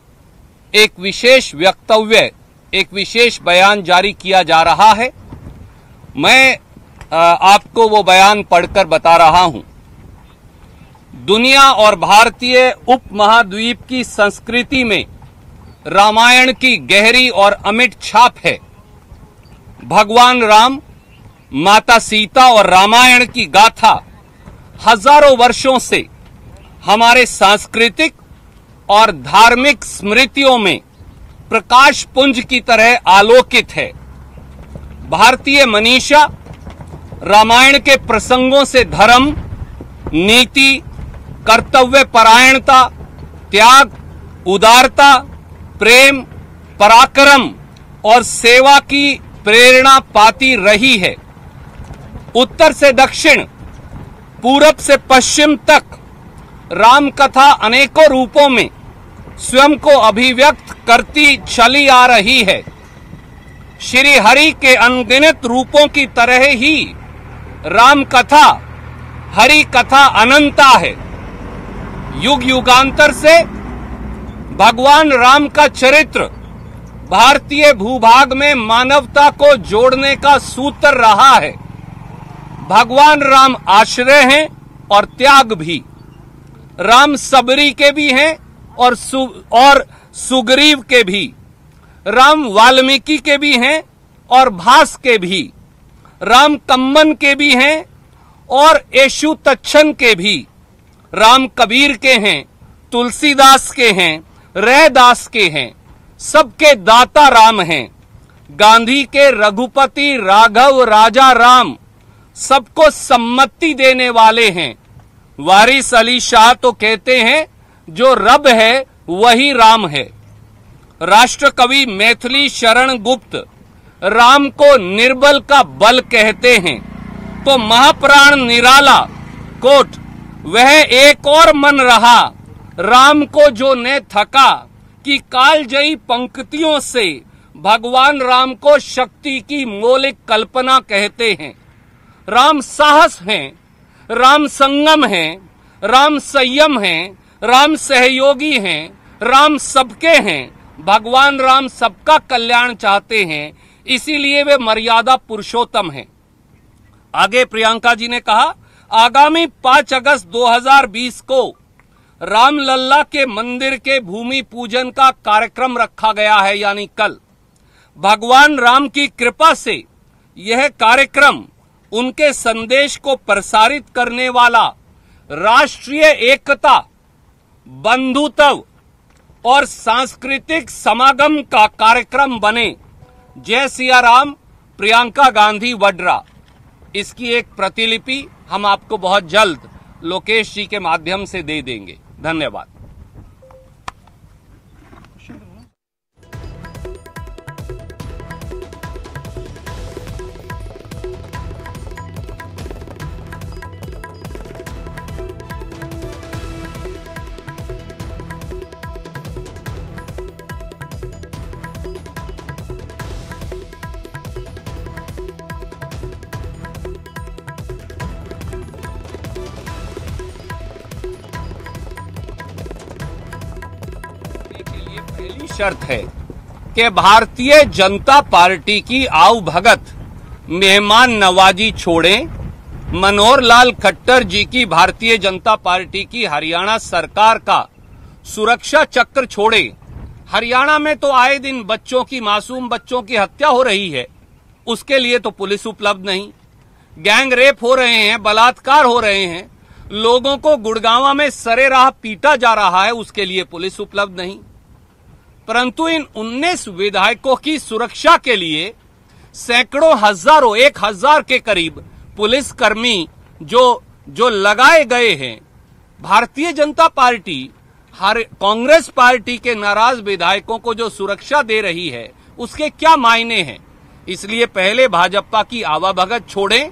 एक विशेष वक्तव्य, एक विशेष बयान जारी किया जा रहा है। मैं आपको वो बयान पढ़कर बता रहा हूं। दुनिया और भारतीय उपमहाद्वीप की संस्कृति में रामायण की गहरी और अमिट छाप है। भगवान राम, माता सीता और रामायण की गाथा हजारों वर्षों से हमारे सांस्कृतिक और धार्मिक स्मृतियों में प्रकाश पुंज की तरह आलोकित है। भारतीय मनीषा रामायण के प्रसंगों से धर्म, नीति, कर्तव्य परायणता, त्याग, उदारता, प्रेम, पराक्रम और सेवा की प्रेरणा पाती रही है। उत्तर से दक्षिण, पूरब से पश्चिम तक राम कथा अनेकों रूपों में स्वयं को अभिव्यक्त करती चली आ रही है। श्री हरि के अनगिनत रूपों की तरह ही राम कथा, हरि कथा अनंता है। युग युगांतर से भगवान राम का चरित्र भारतीय भूभाग में मानवता को जोड़ने का सूत्र रहा है। भगवान राम आश्रय हैं और त्याग भी। राम सबरी के भी हैं और सुग्रीव के भी। राम वाल्मीकि के भी हैं और भास के भी, राम कम्मन के भी हैं और येशु तच्छन के भी, राम कबीर के हैं, तुलसीदास के हैं, रैदास के हैं, सबके दाता राम हैं। गांधी के रघुपति राघव राजा राम सबको सम्मति देने वाले हैं। वारिस अली शाह तो कहते हैं जो रब है वही राम है। राष्ट्र कवि मैथिली शरण गुप्त राम को निर्बल का बल कहते हैं। तो महाप्राण निराला कोट वह एक और मन रहा, राम को जो ने थका, कि कालजयी पंक्तियों से भगवान राम को शक्ति की मौलिक कल्पना कहते हैं। राम साहस हैं, राम संगम हैं, राम संयम हैं, राम सहयोगी हैं, राम सबके हैं। भगवान राम सबका कल्याण चाहते हैं, इसीलिए वे मर्यादा पुरुषोत्तम हैं। आगे प्रियंका जी ने कहा, आगामी 5 अगस्त 2020 को रामलल्ला के मंदिर के भूमि पूजन का कार्यक्रम रखा गया है, यानी कल। भगवान राम की कृपा से यह कार्यक्रम उनके संदेश को प्रसारित करने वाला राष्ट्रीय एकता, बंधुत्व और सांस्कृतिक समागम का कार्यक्रम बने। जय सिया राम, प्रियंका गांधी वड्रा। इसकी एक प्रतिलिपि हम आपको बहुत जल्द लोकेश जी के माध्यम से दे देंगे। धन्यवाद। शर्त है कि भारतीय जनता पार्टी की आओ भगत मेहमान नवाजी छोड़ें। मनोहर लाल खट्टर जी की भारतीय जनता पार्टी की हरियाणा सरकार का सुरक्षा चक्र छोड़े। हरियाणा में तो आए दिन बच्चों की, मासूम बच्चों की हत्या हो रही है, उसके लिए तो पुलिस उपलब्ध नहीं। गैंग रेप हो रहे हैं, बलात्कार हो रहे हैं, लोगों को गुड़गांव में सरेराह पीटा जा रहा है, उसके लिए पुलिस उपलब्ध नहीं। परंतु इन 19 विधायकों की सुरक्षा के लिए सैकड़ों, हजारों, 1000 के करीब पुलिसकर्मी जो लगाए गए हैं। भारतीय जनता पार्टी कांग्रेस पार्टी के नाराज विधायकों को जो सुरक्षा दे रही है, उसके क्या मायने हैं। इसलिए पहले भाजपा की आवाभगत छोड़ें,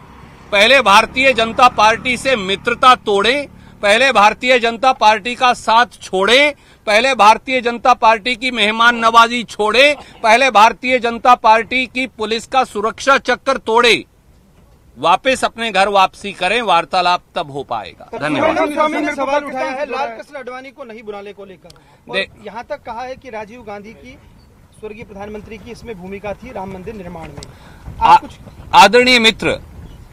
पहले भारतीय जनता पार्टी से मित्रता तोड़ें, पहले भारतीय जनता पार्टी का साथ छोड़ें, पहले भारतीय जनता पार्टी की मेहमान नवाजी छोड़े, पहले भारतीय जनता पार्टी की पुलिस का सुरक्षा चक्कर तोड़े, वापस अपने घर वापसी करें, वार्तालाप तब हो पाएगा। धन्यवाद। स्वामी ने सवाल उठाया है लाल कृष्ण आडवाणी को नहीं बुलाने को लेकर, और यहाँ तक कहा है कि राजीव गांधी की, स्वर्गीय प्रधानमंत्री की इसमें भूमिका थी राम मंदिर निर्माण में। आदरणीय मित्र,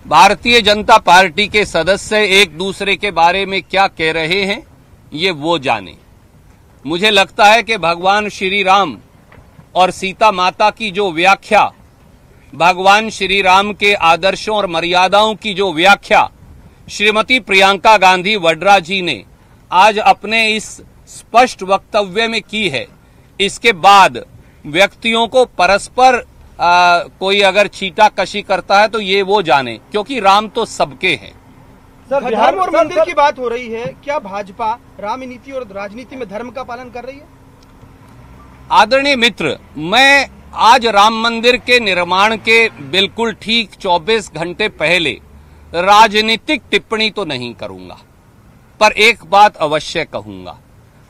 भारतीय जनता पार्टी के सदस्य एक दूसरे के बारे में क्या कह रहे हैं ये वो जाने। मुझे लगता है कि भगवान श्री राम और सीता माता की जो व्याख्या, भगवान श्री राम के आदर्शों और मर्यादाओं की जो व्याख्या श्रीमती प्रियंका गांधी वड्रा जी ने आज अपने इस स्पष्ट वक्तव्य में की है, इसके बाद व्यक्तियों को परस्पर कोई अगर छीटाकशी करता है तो ये वो जाने, क्योंकि राम तो सबके हैं। सर, धर्म और मंदिर की बात हो रही है, क्या भाजपा राम नीति और राजनीति में धर्म का पालन कर रही है? आदरणीय मित्र, मैं आज राम मंदिर के निर्माण के बिल्कुल ठीक 24 घंटे पहले राजनीतिक टिप्पणी तो नहीं करूंगा, पर एक बात अवश्य कहूंगा,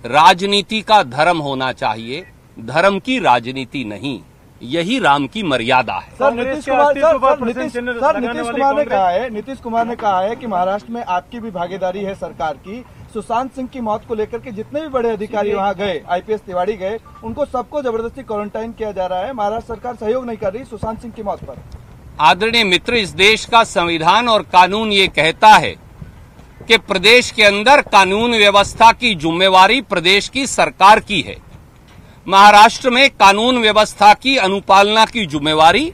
राजनीति का धर्म होना चाहिए, धर्म की राजनीति नहीं। यही राम की मर्यादा है। सर, नीतीश कुमार ने कहा है कि महाराष्ट्र में आपकी भी भागीदारी है सरकार की। सुशांत सिंह की मौत को लेकर के जितने भी बड़े अधिकारी वहां गए, आईपीएस तिवारी गए, उनको सबको जबरदस्ती क्वारंटाइन किया जा रहा है। महाराष्ट्र सरकार सहयोग नहीं कर रही सुशांत सिंह की मौत पर। आदरणीय मित्र, इस देश का संविधान और कानून ये कहता है कि प्रदेश के अंदर कानून व्यवस्था की जिम्मेवारी प्रदेश की सरकार की है। महाराष्ट्र में कानून व्यवस्था की अनुपालना की जिम्मेवारी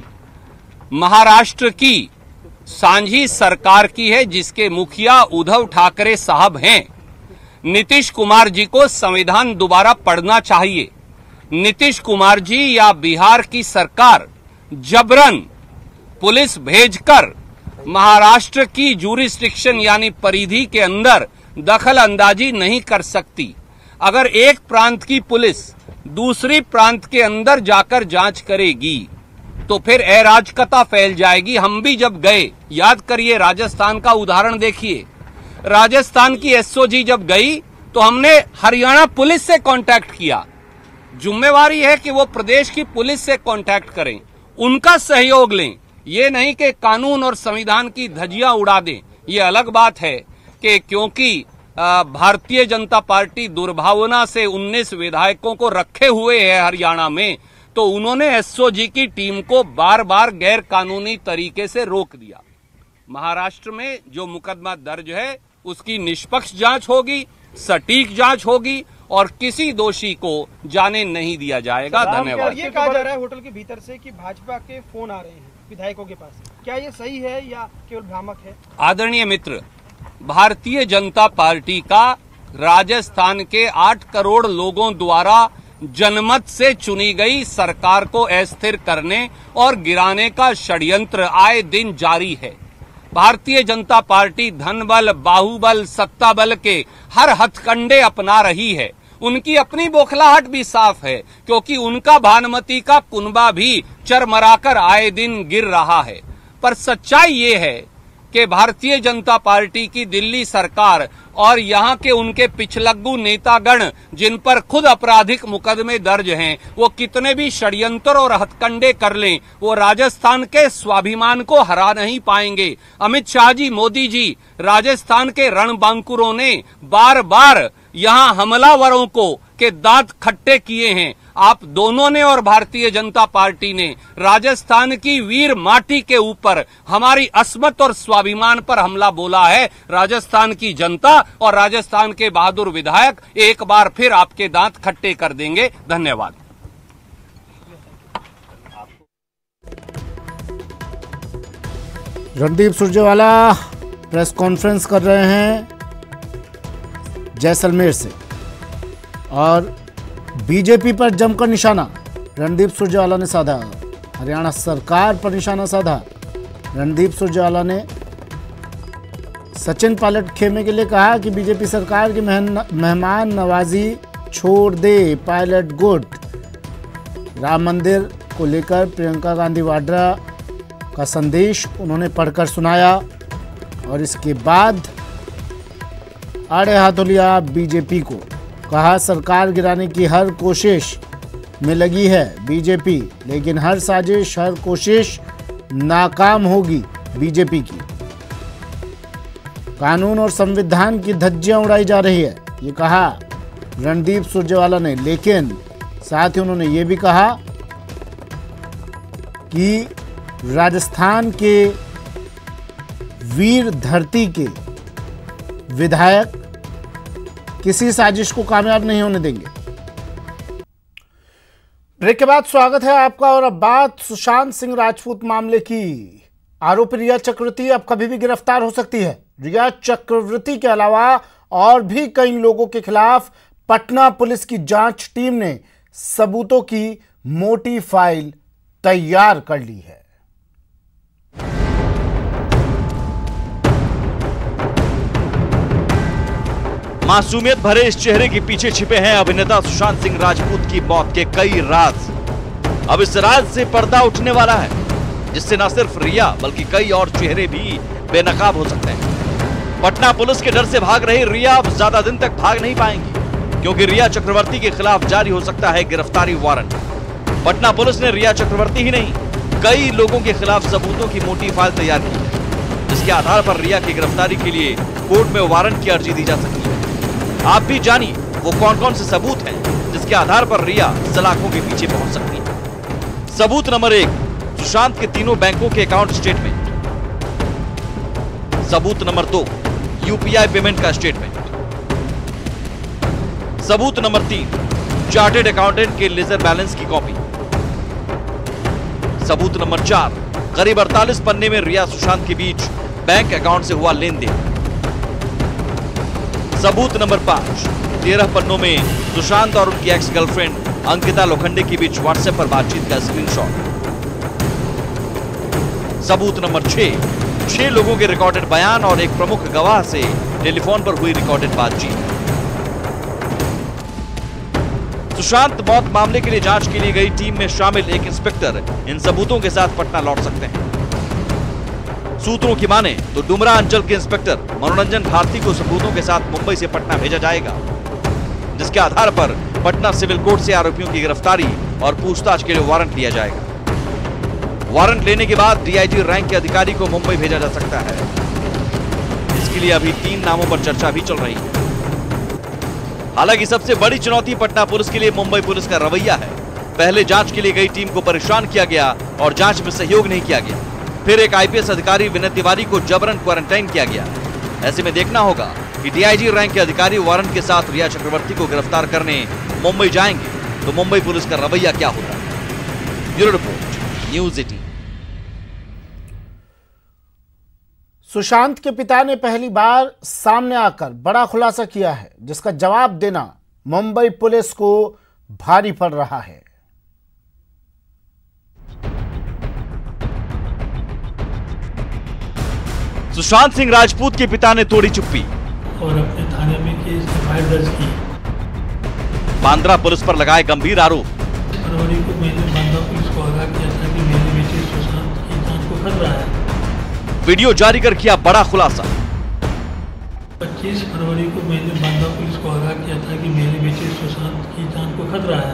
महाराष्ट्र की सांझी सरकार की है, जिसके मुखिया उद्धव ठाकरे साहब हैं। नीतीश कुमार जी को संविधान दोबारा पढ़ना चाहिए। नीतीश कुमार जी या बिहार की सरकार जबरन पुलिस भेजकर महाराष्ट्र की जूरिस्डिक्शन यानी परिधि के अंदर दखल अंदाजी नहीं कर सकती। अगर एक प्रांत की पुलिस दूसरी प्रांत के अंदर जाकर जांच करेगी तो फिर अराजकता फैल जाएगी। हम भी जब गए, याद करिए, राजस्थान का उदाहरण देखिए, राजस्थान की एसओजी जब गई तो हमने हरियाणा पुलिस से कांटेक्ट किया। जिम्मेवारी है कि वो प्रदेश की पुलिस से कांटेक्ट करें, उनका सहयोग लें, ये नहीं कि कानून और संविधान की धज्जियां उड़ा दें। ये अलग बात है कि क्योंकि भारतीय जनता पार्टी दुर्भावना से 19 विधायकों को रखे हुए है हरियाणा में, तो उन्होंने एसओजी की टीम को बार बार गैर कानूनी तरीके से रोक दिया। महाराष्ट्र में जो मुकदमा दर्ज है उसकी निष्पक्ष जांच होगी, सटीक जांच होगी और किसी दोषी को जाने नहीं दिया जाएगा। धन्यवाद। ये कहा जा रहा है होटल के भीतर से कि भाजपा के फोन आ रहे हैं विधायकों के पास, क्या ये सही है या केवल भ्रामक है? आदरणीय मित्र, भारतीय जनता पार्टी का राजस्थान के 8 करोड़ लोगों द्वारा जनमत से चुनी गई सरकार को अस्थिर करने और गिराने का षड्यंत्र आए दिन जारी है। भारतीय जनता पार्टी धन बल, बाहुबल, सत्ता बल के हर हथकंडे अपना रही है। उनकी अपनी बौखलाहट भी साफ है, क्योंकि उनका भानुमति का कुनबा भी चरमराकर आए दिन गिर रहा है। पर सच्चाई ये है कि भारतीय जनता पार्टी की दिल्ली सरकार और यहाँ के उनके पिछलग्गू नेतागण, जिन पर खुद आपराधिक मुकदमे दर्ज हैं, वो कितने भी षड्यंत्र और हथकंडे कर लें, वो राजस्थान के स्वाभिमान को हरा नहीं पाएंगे। अमित शाह जी, मोदी जी, राजस्थान के रणबांकुरों ने बार बार यहाँ हमलावरों को के दांत खट्टे किए हैं। आप दोनों ने और भारतीय जनता पार्टी ने राजस्थान की वीर माटी के ऊपर हमारी अस्मत और स्वाभिमान पर हमला बोला है। राजस्थान की जनता और राजस्थान के बहादुर विधायक एक बार फिर आपके दांत खट्टे कर देंगे। धन्यवाद। रणदीप सुरजेवाला प्रेस कॉन्फ्रेंस कर रहे हैं जैसलमेर से और बीजेपी पर जमकर निशाना रणदीप सुरजेवाला ने साधा। हरियाणा सरकार पर निशाना साधा। रणदीप सुरजेवाला ने सचिन पायलट खेमे के लिए कहा कि बीजेपी सरकार की मेहमान नवाजी छोड़ दे, पायलट गुड। राम मंदिर को लेकर प्रियंका गांधी वाड्रा का संदेश उन्होंने पढ़कर सुनाया और इसके बाद आड़े हाथों लिया बीजेपी को। कहा सरकार गिराने की हर कोशिश में लगी है बीजेपी, लेकिन हर साजिश, हर कोशिश नाकाम होगी बीजेपी की। कानून और संविधान की धज्जियां उड़ाई जा रही है, ये कहा रणदीप सुरजेवाला ने। लेकिन साथ ही उन्होंने ये भी कहा कि राजस्थान के वीर धरती के विधायक किसी साजिश को कामयाब नहीं होने देंगे। ब्रेक के बाद स्वागत है आपका। और अब बात सुशांत सिंह राजपूत मामले की। आरोपी रिया चक्रवर्ती अब कभी भी गिरफ्तार हो सकती है। रिया चक्रवर्ती के अलावा और भी कई लोगों के खिलाफ पटना पुलिस की जांच टीम ने सबूतों की मोटी फाइल तैयार कर ली है। मासूमियत भरे इस चेहरे के पीछे छिपे हैं अभिनेता सुशांत सिंह राजपूत की मौत के कई राज। अब इस राज से पर्दा उठने वाला है, जिससे न सिर्फ रिया बल्कि कई और चेहरे भी बेनकाब हो सकते हैं। पटना पुलिस के डर से भाग रही रिया अब ज्यादा दिन तक भाग नहीं पाएंगी, क्योंकि रिया चक्रवर्ती के खिलाफ जारी हो सकता है गिरफ्तारी वारंट। पटना पुलिस ने रिया चक्रवर्ती ही नहीं, कई लोगों के खिलाफ सबूतों की मोटी फाइल तैयार की है, जिसके आधार पर रिया की गिरफ्तारी के लिए कोर्ट में वारंट की अर्जी दी जा सकती है। आप भी जानिए वो कौन कौन से सबूत हैं जिसके आधार पर रिया सलाखों के पीछे पहुंच सकती है। सबूत नंबर 1, सुशांत के तीनों बैंकों के अकाउंट स्टेटमेंट। सबूत नंबर 2, यूपीआई पेमेंट का स्टेटमेंट। सबूत नंबर 3, चार्टेड अकाउंटेंट के लेजर बैलेंस की कॉपी। सबूत नंबर 4, करीब 48 पन्ने में रिया सुशांत के बीच बैंक अकाउंट से हुआ लेन देन। सबूत नंबर 5, 13 पन्नों में सुशांत और उनकी एक्स गर्लफ्रेंड अंकिता लोखंडे के बीच व्हाट्सएप पर बातचीत का स्क्रीनशॉट। सबूत नंबर 6 लोगों के रिकॉर्डेड बयान और एक प्रमुख गवाह से टेलीफोन पर हुई रिकॉर्डेड बातचीत। सुशांत मौत मामले के लिए जांच के लिए गई टीम में शामिल एक इंस्पेक्टर इन सबूतों के साथ पटना लौट सकते हैं। सूत्रों की माने तो डुमरा अंचल के इंस्पेक्टर मनोरंजन भारती को सबूतों के साथ मुंबई से पटना भेजा जाएगा, जिसके आधार पर पटना सिविल कोर्ट से आरोपियों की गिरफ्तारी और पूछताछ के लिए वारंट लिया जाएगा। वारंट लेने के बाद डीआईजी रैंक के अधिकारी को मुंबई भेजा जा सकता है। इसके लिए अभी 3 नामों पर चर्चा भी चल रही है। हालांकि सबसे बड़ी चुनौती पटना पुलिस के लिए मुंबई पुलिस का रवैया है। पहले जांच के लिए गई टीम को परेशान किया गया और जांच में सहयोग नहीं किया गया। फिर एक आईपीएस अधिकारी विनय तिवारी को जबरन क्वारंटाइन किया गया। ऐसे में देखना होगा कि डीआईजी रैंक के अधिकारी वारंट के साथ रिया चक्रवर्ती को गिरफ्तार करने मुंबई जाएंगे तो मुंबई पुलिस का रवैया क्या होगा। Bureau report, news 18। सुशांत के पिता ने पहली बार सामने आकर बड़ा खुलासा किया है, जिसका जवाब देना मुंबई पुलिस को भारी पड़ रहा है। सुशांत सिंह राजपूत के पिता ने तोड़ी चुप्पी और अपने थाने में केस एफआईआर दर्ज की। बांद्रा पुलिस पर लगाए गंभीर आरोप। फरवरी को मैंने बांद्रा पुलिस को आगाह किया था कि मेरे बेटे सुशांत की जान को खतरा है। वीडियो जारी कर किया बड़ा खुलासा। 25 फरवरी को मैंने बांद्रा पुलिस को आगाह किया था कि मेरे बेटे सुशांत की जान को खतरा है।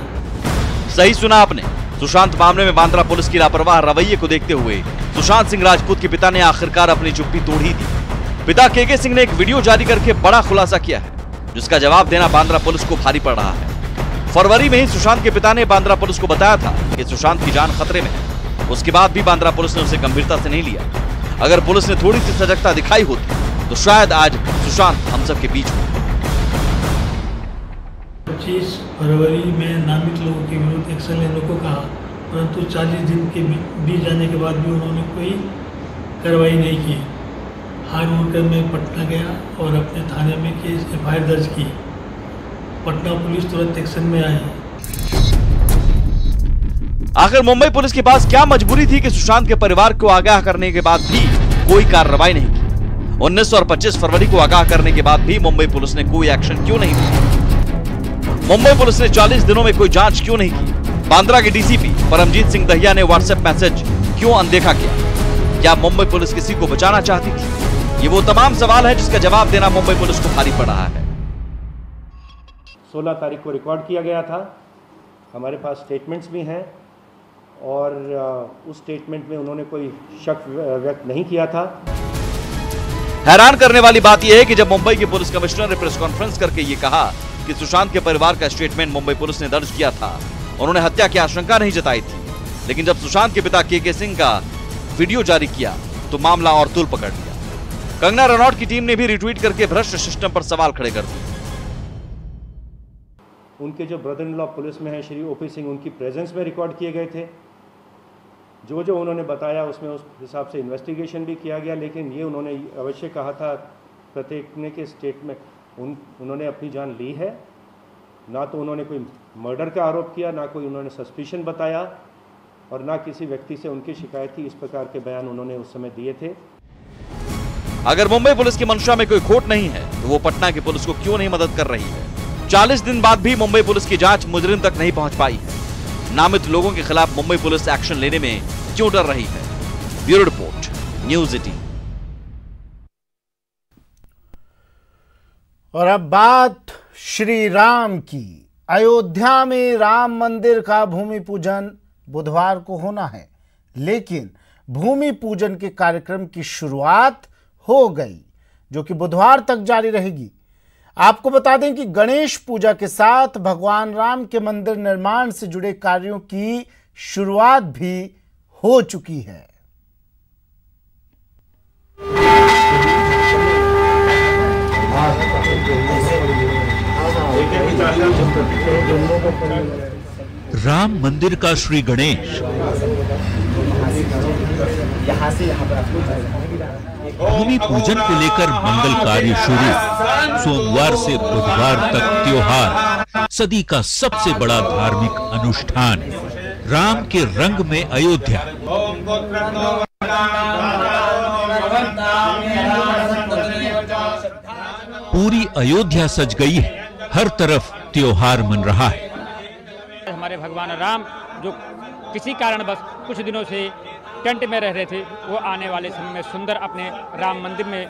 सही सुना आपने। सुशांत मामले में बांद्रा पुलिस की लापरवाह रवैये को देखते हुए सुशांत सिंह राजपूत के पिता ने आखिरकार अपनी चुप्पी तोड़ ही दी। पिता केके सिंह ने एक वीडियो जारी करके बड़ा खुलासा किया है, जिसका जवाब देना बांद्रा पुलिस को भारी पड़ रहा है। फरवरी में ही सुशांत के पिता ने बांद्रा पुलिस को बताया था कि सुशांत की जान खतरे में है। उसके बाद भी बांद्रा पुलिस ने उसे गंभीरता से नहीं लिया। अगर पुलिस ने थोड़ी सी सजगता दिखाई होती तो शायद आज सुशांत हम सब के बीच हो। 25 फरवरी में नामित लोगों के विरुद्ध एक्शन लेने को कहा, परंतु 40 दिन के बीत जाने के बाद भी उन्होंने कोई कार्रवाई नहीं की। हार मानकर मैं पटना गया और अपने थाने में केस एफआईआर दर्ज की। पटना पुलिस तुरंत एक्शन में आई। आखिर मुंबई पुलिस के पास क्या मजबूरी थी कि सुशांत के परिवार को आगाह करने के बाद भी कोई कार्रवाई नहीं की। 19 और 25 फरवरी को आगाह करने के बाद भी मुंबई पुलिस ने कोई एक्शन क्यों नहीं लिया? मुंबई पुलिस ने 40 दिनों में कोई जांच क्यों नहीं की? बांद्रा के डीसीपी परमजीत सिंह दहिया ने व्हाट्सएप मैसेज क्यों अनदेखा किया? क्या मुंबई पुलिस किसी को बचाना चाहती थी? ये वो तमाम सवाल है जिसका जवाब देना मुंबई पुलिस को भारी पड़ रहा है। 16 तारीख को रिकॉर्ड किया गया था। हमारे पास स्टेटमेंट्स भी हैं और उस स्टेटमेंट में उन्होंने कोई शक व्यक्त नहीं किया था। हैरान करने वाली बात यह है कि जब मुंबई के पुलिस कमिश्नर ने प्रेस कॉन्फ्रेंस करके ये कहा कि सुशांत के परिवार का स्टेटमेंट मुंबई पुलिस ने दर्ज किया था, उन्होंने हत्या की आशंका नहीं जताई थी। लेकिन जब सुशांत के पिता केके सिंह का वीडियो जारी किया तो मामला और तूल पकड़ लिया। कंगना रनौत की टीम ने भी रिट्वीट करके भ्रष्ट सिस्टम पर सवाल खड़े कर दिए। उनके जो ब्रदर इन लॉ पुलिस में है श्री ओपी सिंह, उनकी प्रेजेंस में रिकॉर्ड किए गए थे। जो जो उन्होंने बताया उसमें उस हिसाब से इन्वेस्टिगेशन भी किया गया। लेकिन ये उन्होंने अवश्य कहा था प्रत्येक ने के स्टेट में उन्होंने अपनी जान ली है। ना तो उन्होंने कोई मर्डर का आरोप किया, ना कोई उन्होंने सस्पिशन बताया और ना किसी व्यक्ति से उनकी शिकायत थी। इस प्रकार के बयान उन्होंने उस समय दिए थे। अगर मुंबई पुलिस की मंशा में कोई खोट नहीं है तो वो पटना की पुलिस को क्यों नहीं मदद कर रही है? 40 दिन बाद भी मुंबई पुलिस की जांच मुजरिम तक नहीं पहुंच पाई है। नामित लोगों के खिलाफ मुंबई पुलिस एक्शन लेने में क्यों डर रही है? Bureau report, news 18। और अब बात श्री राम की। अयोध्या में राम मंदिर का भूमि पूजन बुधवार को होना है, लेकिन भूमि पूजन के कार्यक्रम की शुरुआत हो गई, जो कि बुधवार तक जारी रहेगी। आपको बता दें कि गणेश पूजा के साथ भगवान राम के मंदिर निर्माण से जुड़े कार्यों की शुरुआत भी हो चुकी है। राम मंदिर का श्री गणेश भूमि पूजन को लेकर मंगल कार्य शुरू। सोमवार से बुधवार तक त्योहार, सदी का सबसे बड़ा धार्मिक अनुष्ठान। राम के रंग में अयोध्या। पूरी अयोध्या सज गई है, हर तरफ त्योहार मन रहा है। हमारे भगवान राम जो किसी कारणवश कुछ दिनों से टेंट में रह रहे थे, वो आने वाले समय में सुंदर अपने राम मंदिर में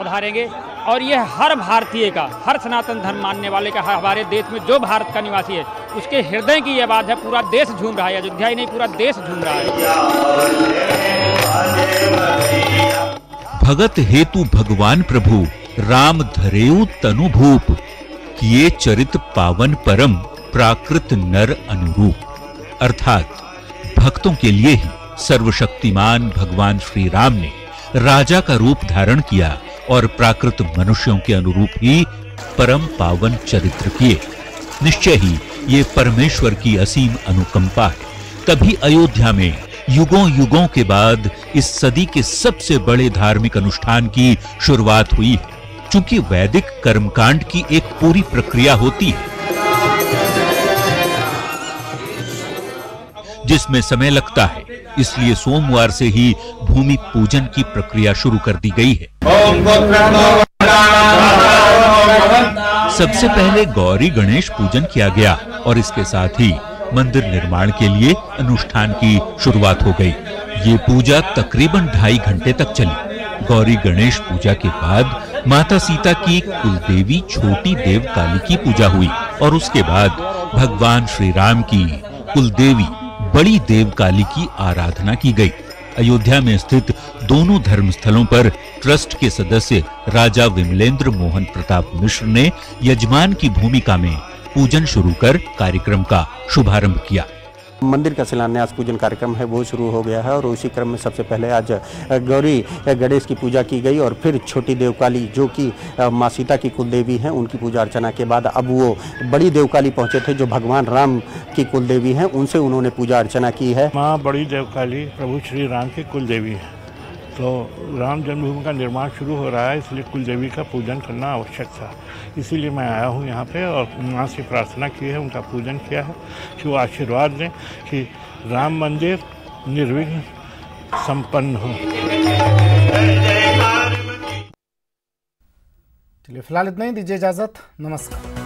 पधारेंगे। और यह हर भारतीय का, हर सनातन धर्म मानने वाले का, हमारे देश में जो भारत का निवासी है उसके हृदय की यह बात है। पूरा देश झूम रहा है, अयोध्या ही नहीं पूरा देश झूम रहा है। भगत हेतु भगवान प्रभु राम धरेउ तनु भूप, किए चरित पावन परम प्राकृत नर अनुरूप। अर्थात भक्तों के लिए ही सर्वशक्तिमान भगवान श्री राम ने राजा का रूप धारण किया और प्राकृत मनुष्यों के अनुरूप ही परम पावन चरित्र किए। निश्चय ही ये परमेश्वर की असीम अनुकंपा है। तभी अयोध्या में युगों युगों के बाद इस सदी के सबसे बड़े धार्मिक अनुष्ठान की शुरुआत हुई है। चूंकि वैदिक कर्मकांड की एक पूरी प्रक्रिया होती है जिसमें समय लगता है, इसलिए सोमवार से ही भूमि पूजन की प्रक्रिया शुरू कर दी गई है। सबसे पहले गौरी गणेश पूजन किया गया और इसके साथ ही मंदिर निर्माण के लिए अनुष्ठान की शुरुआत हो गई। ये पूजा तकरीबन 2.5 घंटे तक चली। गौरी गणेश पूजा के बाद माता सीता की कुलदेवी छोटी देव काली की पूजा हुई और उसके बाद भगवान श्री राम की कुलदेवी बड़ी देव काली की आराधना की गई। अयोध्या में स्थित दोनों धर्मस्थलों पर ट्रस्ट के सदस्य राजा विमलेंद्र मोहन प्रताप मिश्र ने यजमान की भूमिका में पूजन शुरू कर कार्यक्रम का शुभारंभ किया। मंदिर का शिलान्यास पूजन कार्यक्रम है वो शुरू हो गया है और उसी क्रम में सबसे पहले आज गौरी गणेश की पूजा की गई और फिर छोटी देवकाली जो कि माँ सीता की कुलदेवी हैं उनकी पूजा अर्चना के बाद अब वो बड़ी देवकाली पहुंचे थे जो भगवान राम की कुलदेवी हैं, उनसे उन्होंने पूजा अर्चना की है। माँ बड़ी देवकाली प्रभु श्री राम की कुलदेवी है, तो राम जन्मभूमि का निर्माण शुरू हो रहा है, इसलिए कुलदेवी का पूजन करना आवश्यक था। इसीलिए मैं आया हूँ यहाँ पे और माँ से प्रार्थना की है, उनका पूजन किया है कि वो आशीर्वाद दें कि राम मंदिर निर्विघ्न संपन्न हो। चलिए फिलहाल इतना ही, दीजिए इजाजत, नमस्कार।